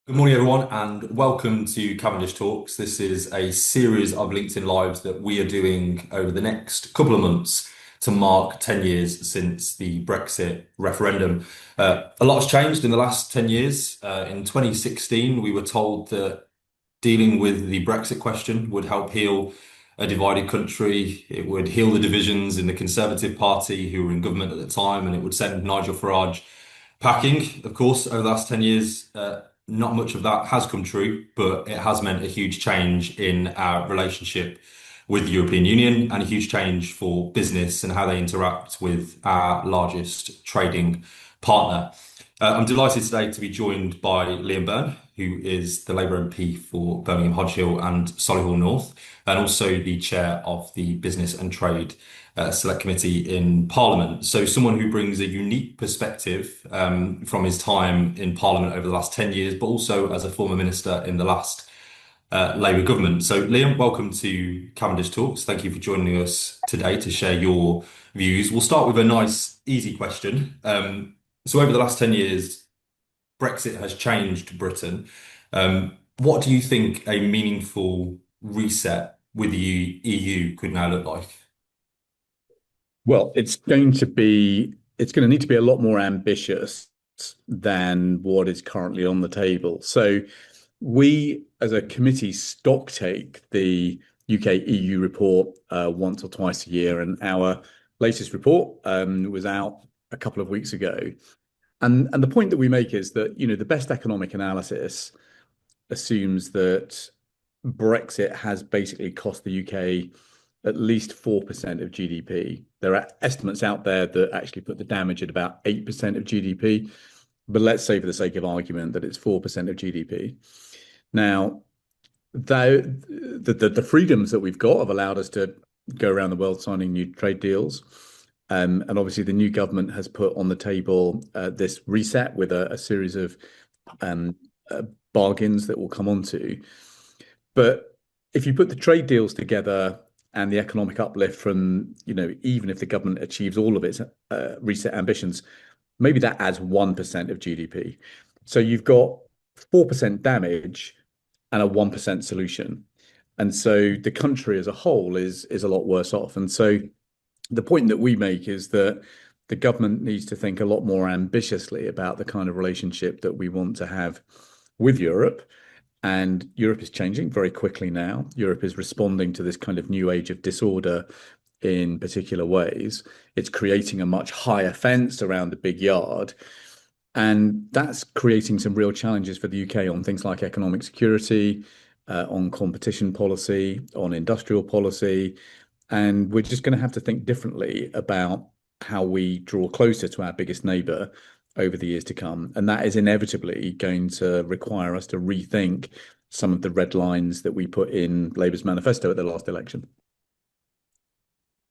Good morning, everyone, and welcome to Cavendish Talks. This is a series of LinkedIn Lives that we are doing over the next couple of months to mark 10 years since the Brexit referendum. A lot has changed in the last 10 years. In 2016, we were told that dealing with the Brexit question would help heal a divided country. It would heal the divisions in the Conservative Party who were in government at the time, and it would send Nigel Farage packing. Of course, over the last 10 years, not much of that has come true, but it has meant a huge change in our relationship with the European Union and a huge change for business and how they interact with our largest trading partner. I'm delighted today to be joined by Liam Byrne, who is the Labour MP for Birmingham, Hodge Hill and Solihull North, and also the chair of the Business and Trade Select Committee in Parliament. So someone who brings a unique perspective from his time in Parliament over the last 10 years, but also as a former minister in the last Labour government. So Liam, welcome to Cavendish Talks. Thank you for joining us today to share your views. We'll start with a nice, easy question. So over the last 10 years, Brexit has changed Britain. What do you think a meaningful reset with the EU could now look like? Well, it's going to need to be a lot more ambitious than what is currently on the table. So we, as a committee, stock take the UK EU report once or twice a year, and our latest report was out a couple of weeks ago. And the point that we make is that, the best economic analysis assumes that Brexit has basically cost the UK at least 4% of GDP. There are estimates out there that actually put the damage at about 8% of GDP, but let's say for the sake of argument that it's 4% of GDP. Now, the freedoms that we've got have allowed us to go around the world signing new trade deals. And obviously the new government has put on the table this reset with a series of bargains that we'll come on to. But if you put the trade deals together and the economic uplift from, even if the government achieves all of its reset ambitions, maybe that adds 1% of GDP. So you've got 4% damage and a 1% solution. And so the country as a whole is a lot worse off. And so the point that we make is that the government needs to think a lot more ambitiously about the kind of relationship that we want to have with Europe. And Europe is changing very quickly now. Europe is responding to this kind of new age of disorder in particular ways. It's creating a much higher fence around the big yard. And that's creating some real challenges for the UK on things like economic security, on competition policy, on industrial policy. And we're just going to have to think differently about how we draw closer to our biggest neighbour over the years to come. And that is inevitably going to require us to rethink some of the red lines that we put in Labour's manifesto at the last election.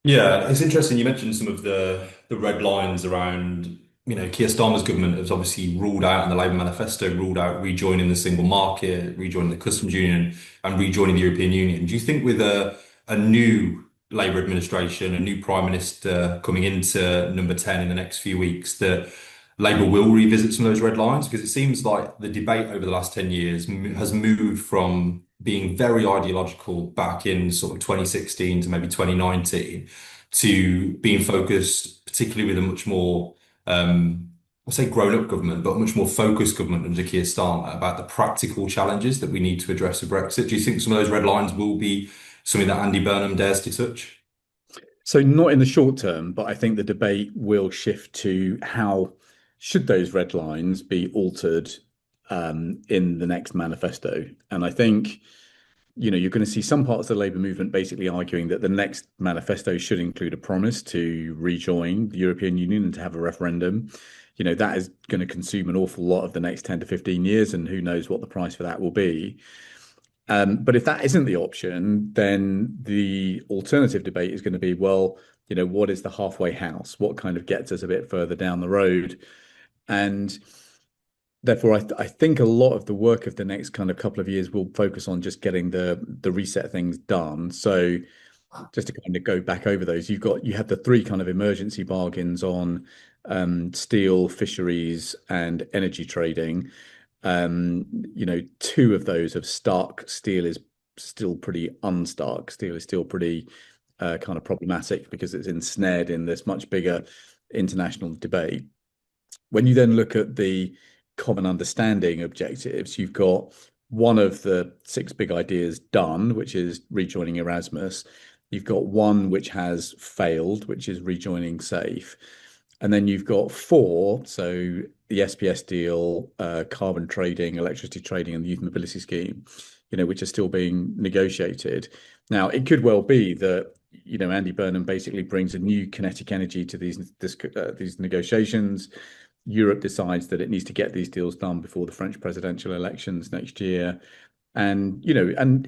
Yeah, it's interesting. You mentioned some of the red lines around, Keir Starmer's government has obviously ruled out in the Labour manifesto, ruled out rejoining the single market, rejoining the customs union and rejoining the European Union. Do you think with a new Labour administration, a new Prime Minister coming into number 10 in the next few weeks, that Labour will revisit some of those red lines? Because it seems like the debate over the last 10 years has moved from being very ideological back in sort of 2016 to maybe 2019 to being focused, particularly with a much more, I'll say grown-up government, but a much more focused government under Keir Starmer about the practical challenges that we need to address with Brexit. Do you think some of those red lines will be something that Andy Burnham dares to touch? So not in the short term, but I think the debate will shift to how should those red lines be altered in the next manifesto. And I think, you're going to see some parts of the Labour movement basically arguing that the next manifesto should include a promise to rejoin the European Union and to have a referendum. That is going to consume an awful lot of the next 10 to 15 years, and who knows what the price for that will be. But if that isn't the option, then the alternative debate is going to be, well, what is the halfway house? What kind of gets us a bit further down the road? And therefore, I think a lot of the work of the next kind of couple of years will focus on just getting the reset things done. So just to kind of go back over those, you have the three kind of emergency bargains on steel, fisheries, and energy trading. Two of those of stark steel is still pretty unstark. Steel is still pretty kind of problematic because it's ensnared in this much bigger international debate. When you then look at the common understanding objectives, you've got one of the six big ideas done, which is rejoining Erasmus. You've got one which has failed, which is rejoining SAFE. And then you've got four, so the SPS deal, carbon trading, electricity trading, and the youth mobility scheme, which are still being negotiated. Now, it could well be that Andy Byrne basically brings a new kinetic energy to these negotiations. Europe decides that it needs to get these deals done before the French presidential elections next year. And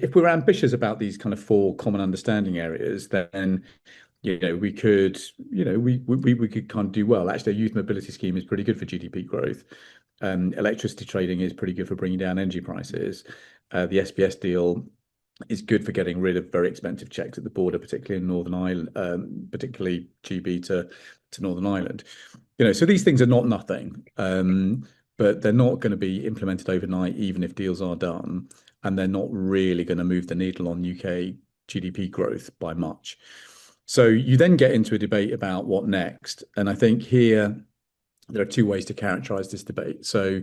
if we're ambitious about these kind of four common understanding areas, then we could kind of do well. Actually, a youth mobility scheme is pretty good for GDP growth. Electricity trading is pretty good for bringing down energy prices. The SPS deal is good for getting rid of very expensive checks at the border, particularly in Northern Ireland, particularly GB to Northern Ireland. So these things are not nothing, but they're not going to be implemented overnight, even if deals are done, and they're not really going to move the needle on UK GDP growth by much. So you then get into a debate about what next, and I think here there are two ways to characterize this debate. So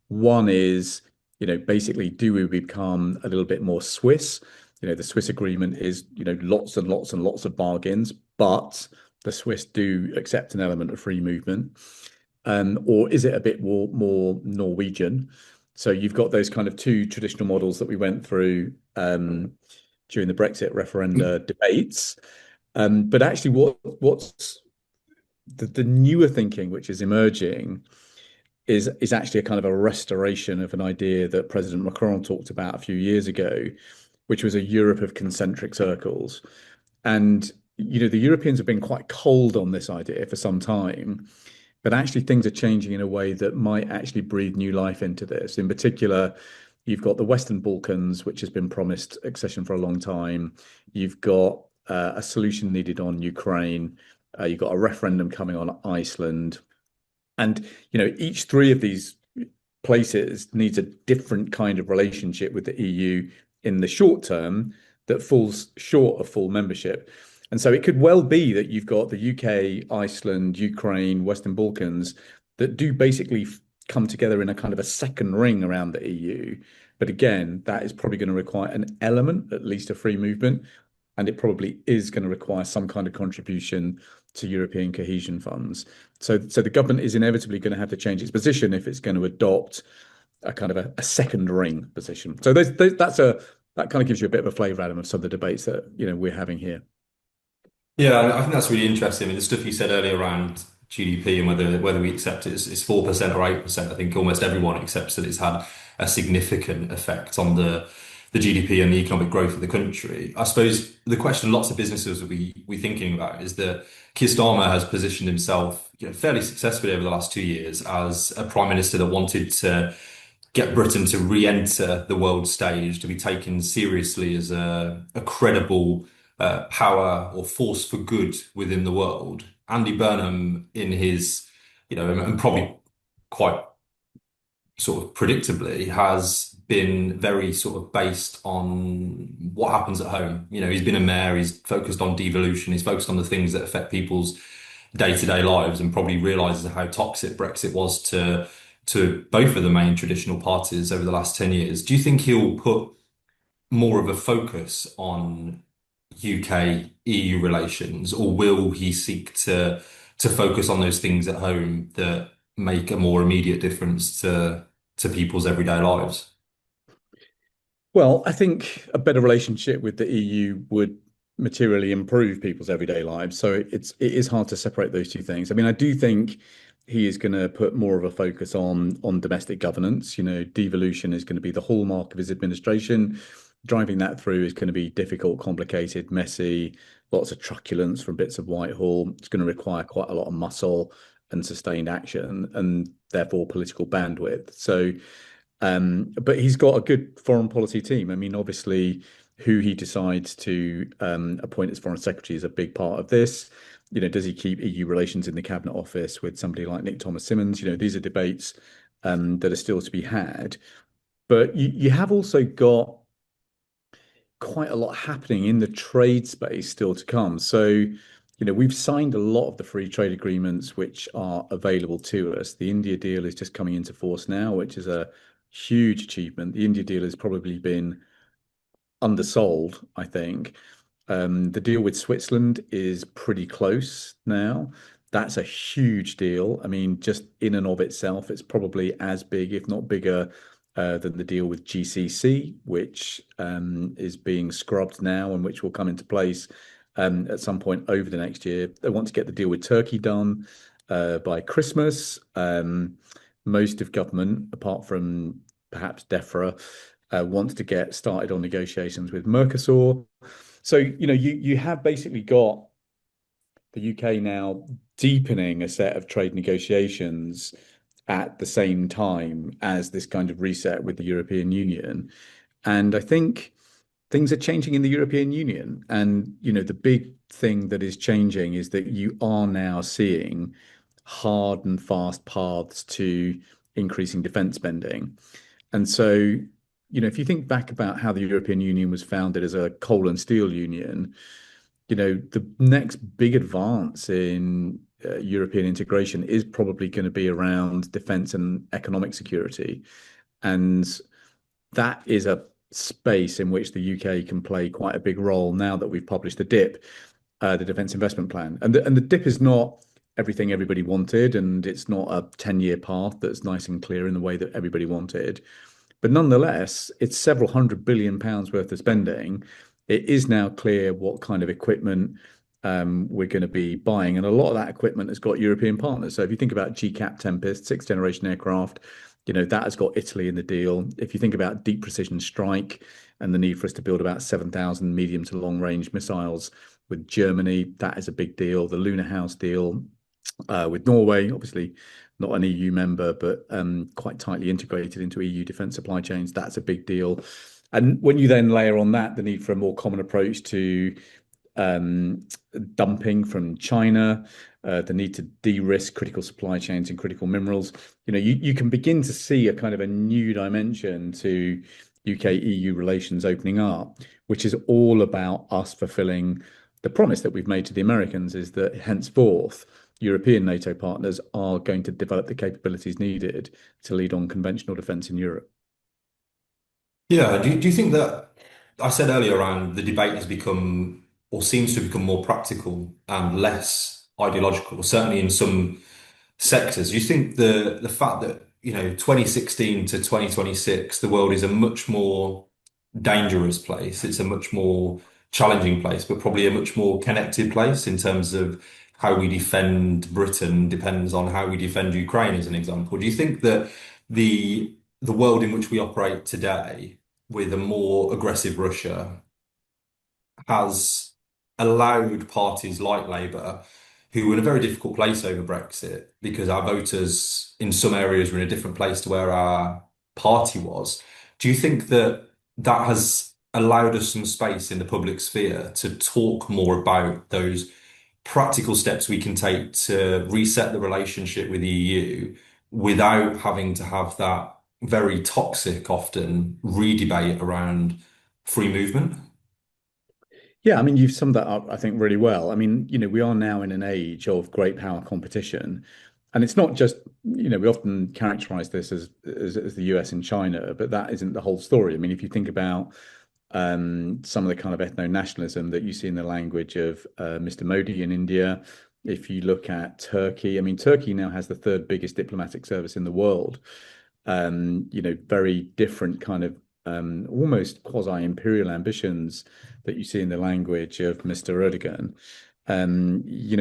one is, basically, do we become a little bit more Swiss? The Swiss agreement is, lots and lots and lots of bargains, but the Swiss do accept an element of free movement. Or is it a bit more Norwegian? So you've got those kind of two traditional models that we went through during the Brexit referenda debates. But actually, what's the newer thinking which is emerging is actually a kind of a restoration of an idea that President Macron talked about a few years ago, which was a Europe of concentric circles. And the Europeans have been quite cold on this idea for some time, but actually things are changing in a way that might actually breathe new life into this. In particular, you've got the Western Balkans, which has been promised accession for a long time. You've got a solution needed on Ukraine. You've got a referendum coming on Iceland. And, each three of these places needs a different kind of relationship with the EU in the short term that falls short of full membership. And so it could well be that you've got the UK, Iceland, Ukraine, Western Balkans that do basically come together in a kind of a second ring around the EU. But again, that is probably going to require an element, at least, of free movement. And it probably is going to require some kind of contribution to European cohesion funds. So the government is inevitably going to have to change its position if it's going to adopt a kind of a second ring position. So that kind of gives you a bit of a flavour, Adam, of some of the debates that we're having here. Yeah, I think that's really interesting. I mean, the stuff you said earlier around GDP and whether we accept it is 4% or 8%. I think almost everyone accepts that it's had a significant effect on the GDP and the economic growth of the country. I suppose the question lots of businesses will be thinking about is that Keir Starmer has positioned himself, fairly successfully over the last 2 years as a prime minister that wanted to get Britain to re-enter the world stage, to be taken seriously as a credible power or force for good within the world. Andy Burnham, in his, and probably quite sort of predictably, has been very sort of based on what happens at home. He's been a mayor, he's focused on devolution, he's focused on the things that affect people's day-to-day lives, and probably realizes how toxic Brexit was to both of the main traditional parties over the last 10 years. Do you think he'll put more of a focus on UK EU relations, or will he seek to focus on those things at home that make a more immediate difference to people's everyday lives? Well, I think a better relationship with the EU would materially improve people's everyday lives. So it is hard to separate those two things. I mean, I do think he is going to put more of a focus on domestic governance. Devolution is going to be the hallmark of his administration. Driving that through is going to be difficult, complicated, messy, lots of truculence from bits of Whitehall. It's going to require quite a lot of muscle and sustained action, and therefore political bandwidth. So, but he's got a good foreign policy team. I mean, obviously, who he decides to appoint as foreign secretary is a big part of this. Does he keep EU relations in the cabinet office with somebody like Nick Thomas-Symonds? These are debates that are still to be had. But you have also got quite a lot happening in the trade space still to come. So, we've signed a lot of the free trade agreements which are available to us. The India deal is just coming into force now, which is a huge achievement. The India deal has probably been undersold, I think. The deal with Switzerland is pretty close now. That's a huge deal. I mean, just in and of itself, it's probably as big, if not bigger, than the deal with GCC, which is being scrubbed now and which will come into place at some point over the next year. They want to get the deal with Turkey done by Christmas. Most of government, apart from perhaps DEFRA, wants to get started on negotiations with Mercosur. So, you have basically got the UK now deepening a set of trade negotiations at the same time as this kind of reset with the European Union. And I think things are changing in the European Union. And, the big thing that is changing is that you are now seeing hard and fast paths to increasing defense spending. And so, if you think back about how the European Union was founded as a coal and steel union, the next big advance in European integration is probably going to be around defense and economic security. And that is a space in which the UK can play quite a big role now that we've published the DIP, the Defence Investment Plan. And the DIP is not everything everybody wanted, and it's not a 10-year path that's nice and clear in the way that everybody wanted. But nonetheless, it's several £100 billion worth of spending. It is now clear what kind of equipment we're going to be buying. And a lot of that equipment has got European partners. So if you think about GCAP Tempest, sixth generation aircraft, that has got Italy in the deal. If you think about deep precision strike and the need for us to build about 7,000 medium to long range missiles with Germany, that is a big deal. The Lunar House deal with Norway, obviously not an EU member, but quite tightly integrated into EU defence supply chains. That's a big deal. And when you then layer on that the need for a more common approach to dumping from China, the need to de-risk critical supply chains and critical minerals, you can begin to see a kind of a new dimension to UK-EU relations opening up, which is all about us fulfilling the promise that we've made to the Americans, is that henceforth European NATO partners are going to develop the capabilities needed to lead on conventional defence in Europe. Yeah, do you think that I said earlier around the debate has become or seems to have become more practical and less ideological, certainly in some sectors. Do you think the fact that, 2016 to 2026, the world is a much more dangerous place, it's a much more challenging place, but probably a much more connected place in terms of how we defend Britain depends on how we defend Ukraine, as an example. Do you think that the world in which we operate today, with a more aggressive Russia, has allowed parties like Labour, who were in a very difficult place over Brexit because our voters in some areas were in a different place to where our party was. Do you think that that has allowed us some space in the public sphere to talk more about those practical steps we can take to reset the relationship with the EU without having to have that very toxic, often, re-debate around free movement? Yeah, I mean, you've summed that up, I think, really well. I mean, we are now in an age of great power competition. And it's not just, we often characterize this as the US and China, but that isn't the whole story. I mean, if you think about some of the kind of ethno-nationalism that you see in the language of Mr. Modi in India, if you look at Turkey, I mean, Turkey now has the third biggest diplomatic service in the world. Very different kind of almost quasi-imperial ambitions that you see in the language of Mr. Erdogan.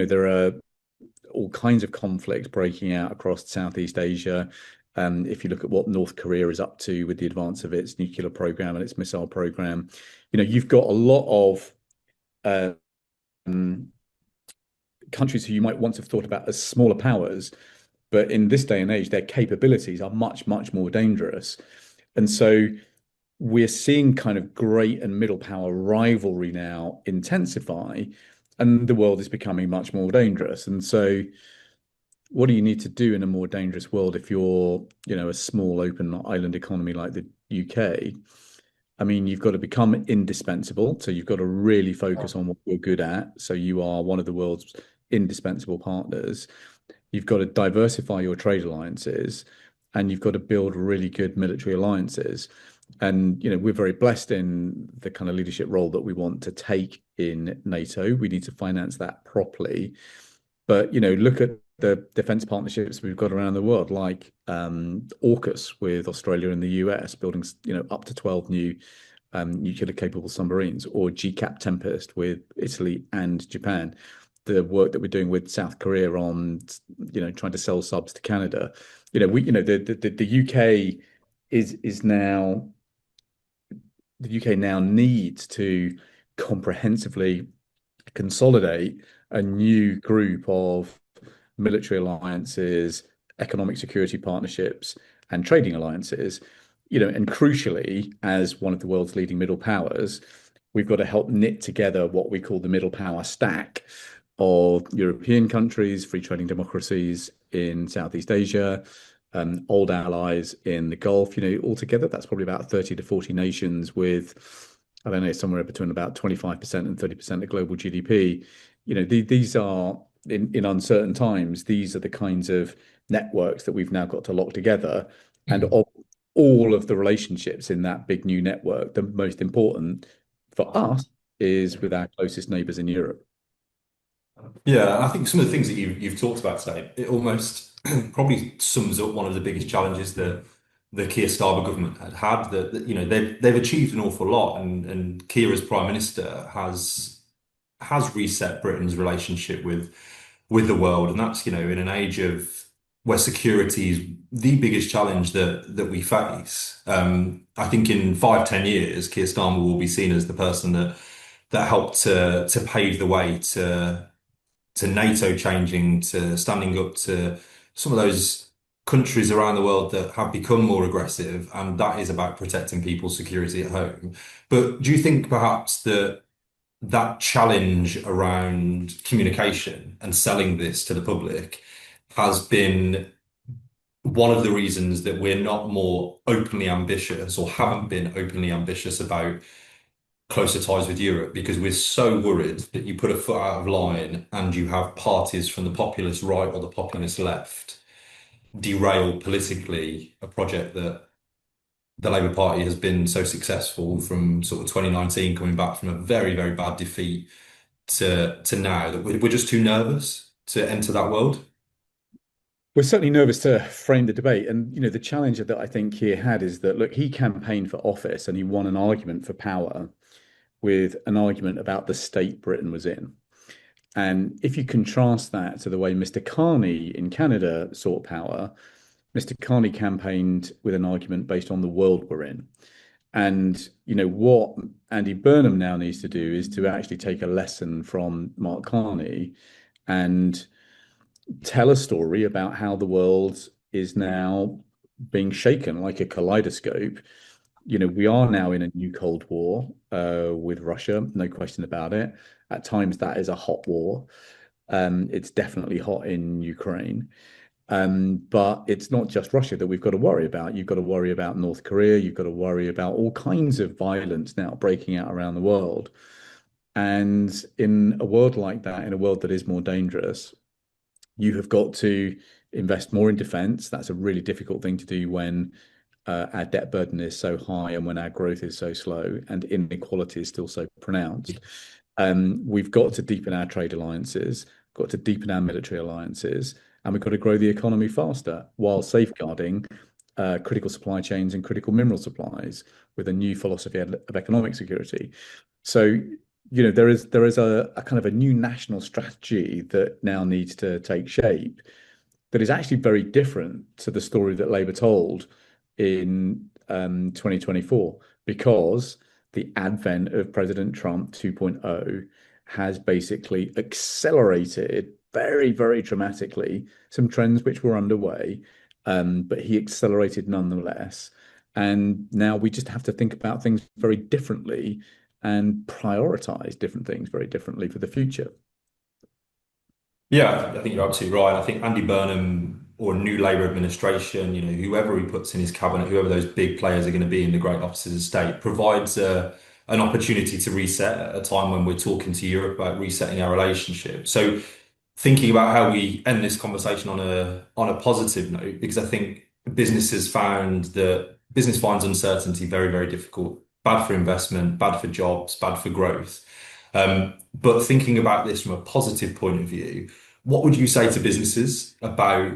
There are all kinds of conflicts breaking out across Southeast Asia. If you look at what North Korea is up to with the advance of its nuclear program and its missile program, you've got a lot of countries who you might once have thought about as smaller powers, but in this day and age, their capabilities are much, much more dangerous. And so we're seeing kind of great and middle power rivalry now intensify, and the world is becoming much more dangerous. And so what do you need to do in a more dangerous world if you're, a small open island economy like the UK? I mean, you've got to become indispensable. So you've got to really focus on what you're good at. So you are one of the world's indispensable partners. You've got to diversify your trade alliances, and you've got to build really good military alliances. And, we're very blessed in the kind of leadership role that we want to take in NATO. We need to finance that properly. But, look at the defense partnerships we've got around the world, like AUKUS with Australia and the US, building, up to 12 new nuclear capable submarines, or GCAP Tempest with Italy and Japan. The work that we're doing with South Korea on, trying to sell subs to Canada. The UK is now the UK now needs to comprehensively consolidate a new group of military alliances, economic security partnerships, and trading alliances. And crucially, as one of the world's leading middle powers, we've got to help knit together what we call the middle power stack of European countries, free trading democracies in Southeast Asia, old allies in the Gulf. Altogether, that's probably about 30 to 40 nations with, I don't know, somewhere between about 25% and 30% of global GDP. These are in uncertain times, these are the kinds of networks that we've now got to lock together. And of all of the relationships in that big new network, the most important for us is with our closest neighbors in Europe. Yeah, I think some of the things that you've talked about today, it almost probably sums up one of the biggest challenges that the Keir Starmer government had. That they've achieved an awful lot, and Keir as Prime Minister has reset Britain's relationship with the world, and that's in an age of where security is the biggest challenge that we face. I think in 5, 10 years, Keir Starmer will be seen as the person that helped to pave the way to NATO changing, to standing up to some of those countries around the world that have become more aggressive, and that is about protecting people's security at home. But do you think perhaps that challenge around communication and selling this to the public has been one of the reasons that we're not more openly ambitious, or haven't been openly ambitious about closer ties with Europe, because we're so worried that you put a foot out of line and you have parties from the populist right or the populist left derail politically a project that the Labour Party has been so successful from sort of 2019, coming back from a very, very bad defeat to now, that we're just too nervous to enter that world. We're certainly nervous to frame the debate. And, the challenge that I think he had is that, look, he campaigned for office and he won an argument for power with an argument about the state Britain was in. And if you contrast that to the way Mr. Carney in Canada sought power, Mr. Carney campaigned with an argument based on the world we're in. And, what Andy Burnham now needs to do is to actually take a lesson from Mark Carney and tell a story about how the world is now being shaken like a kaleidoscope. We are now in a new Cold War with Russia, no question about it. At times, that is a hot war. It's definitely hot in Ukraine. But it's not just Russia that we've got to worry about. You've got to worry about North Korea. You've got to worry about all kinds of violence now breaking out around the world. And in a world like that, in a world that is more dangerous, you have got to invest more in defense. That's a really difficult thing to do when our debt burden is so high and when our growth is so slow and inequality is still so pronounced. We've got to deepen our trade alliances, got to deepen our military alliances, and we've got to grow the economy faster while safeguarding critical supply chains and critical mineral supplies with a new philosophy of economic security. So, there is a kind of a new national strategy that now needs to take shape that is actually very different to the story that Labour told in 2024, because the advent of President Trump 2.0 has basically accelerated very, very dramatically some trends which were underway, but he accelerated nonetheless. And now we just have to think about things very differently and prioritize different things very differently for the future. Yeah, I think you're absolutely right. I think Andy Burnham or a new Labour administration, whoever he puts in his cabinet, whoever those big players are going to be in the great offices of state, provides an opportunity to reset at a time when we're talking to Europe about resetting our relationship. So thinking about how we end this conversation on a positive note, because I think business finds uncertainty very, very difficult, bad for investment, bad for jobs, bad for growth. But thinking about this from a positive point of view, what would you say to businesses about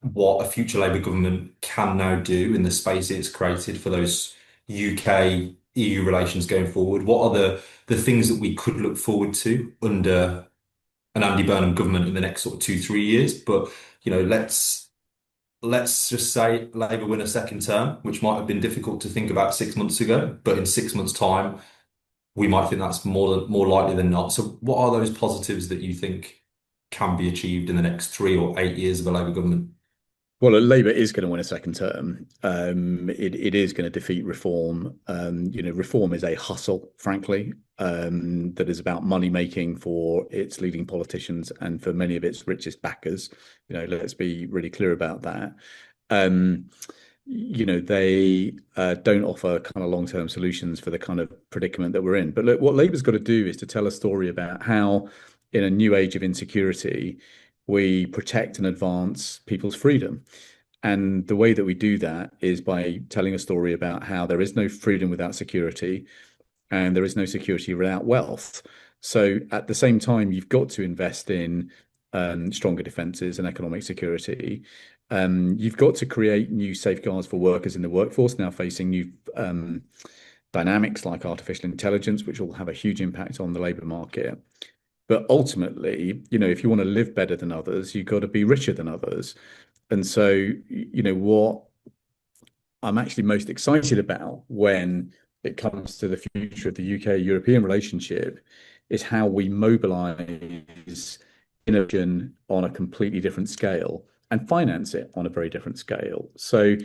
what a future Labour government can now do in the space it's created for those UK EU relations going forward? What are the things that we could look forward to under an Andy Burnham government in the next sort of 2, 3 years? But let's just say Labour win a second term, which might have been difficult to think about 6 months ago, but in 6 months' time, we might think that's more likely than not. So, what are those positives that you think can be achieved in the next 3 or 8 years of a Labour government? Well, Labour is going to win a second term. It is going to defeat reform. Reform is a hustle, frankly, that is about money making for its leading politicians and for many of its richest backers. Let's be really clear about that. Um, they don't offer kind of long-term solutions for the kind of predicament that we're in. But look, what Labour's got to do is to tell a story about how, in a new age of insecurity, we protect and advance people's freedom. And the way that we do that is by telling a story about how there is no freedom without security and there is no security without wealth. So at the same time, you've got to invest in stronger defences and economic security. You've got to create new safeguards for workers in the workforce now facing new dynamics like artificial intelligence, which will have a huge impact on the labour market. But ultimately, if you want to live better than others, you've got to be richer than others. And so, what I'm actually most excited about when it comes to the future of the UK-European relationship is how we mobilize innovation on a completely different scale and finance it on a very different scale. So,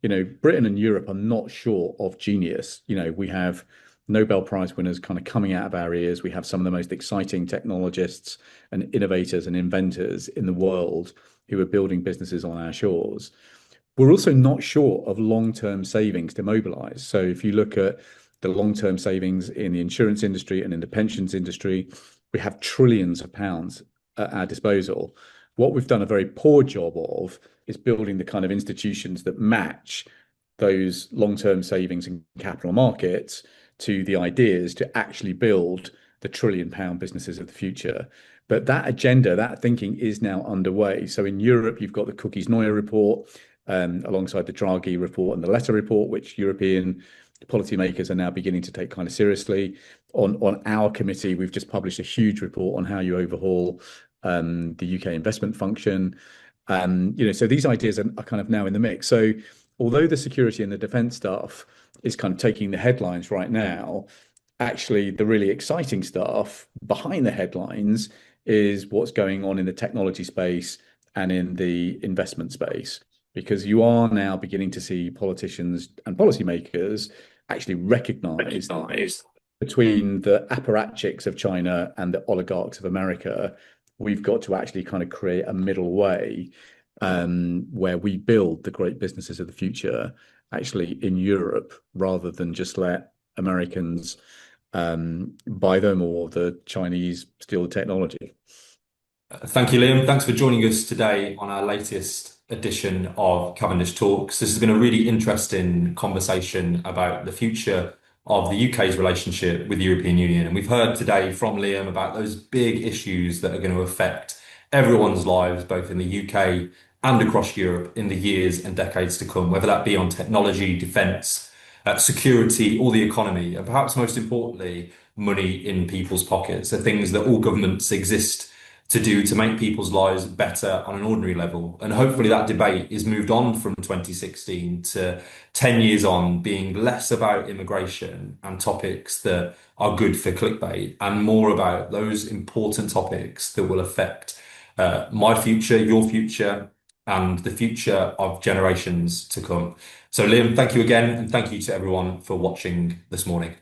Britain and Europe are not short of genius. We have Nobel Prize winners kind of coming out of our ears. We have some of the most exciting technologists and innovators and inventors in the world who are building businesses on our shores. We're also not short of long-term savings to mobilize. So if you look at the long-term savings in the insurance industry and in the pensions industry, we have trillions of pounds at our disposal. What we've done a very poor job of is building the kind of institutions that match those long-term savings in capital markets to the ideas to actually build the trillion-pound businesses of the future. But that agenda, that thinking is now underway. So in Europe, you've got the Cookies-Neuer report, alongside the Draghi report and the Letter report, which European policymakers are now beginning to take kind of seriously. On our committee, we've just published a huge report on how you overhaul the UK investment function. So these ideas are kind of now in the mix. So although the security and the defence stuff is kind of taking the headlines right now, actually the really exciting stuff behind the headlines is what's going on in the technology space and in the investment space, because you are now beginning to see politicians and policymakers actually recognize between the apparatchiks of China and the oligarchs of America, we've got to actually kind of create a middle way where we build the great businesses of the future actually in Europe rather than just let Americans buy them or the Chinese steal the technology. Thank you, Liam. Thanks for joining us today on our latest edition of Cavendish Talks. This has been a really interesting conversation about the future of the UK's relationship with the European Union. And we've heard today from Liam about those big issues that are going to affect everyone's lives, both in the UK and across Europe in the years and decades to come, whether that be on technology, defence, security, or the economy, and perhaps most importantly, money in people's pockets. The things that all governments exist to do to make people's lives better on an ordinary level. And hopefully that debate is moved on from 2016 to 10 years on, being less about immigration and topics that are good for clickbait and more about those important topics that will affect my future, your future, and the future of generations to come. So, Liam, thank you again, and thank you to everyone for watching this morning.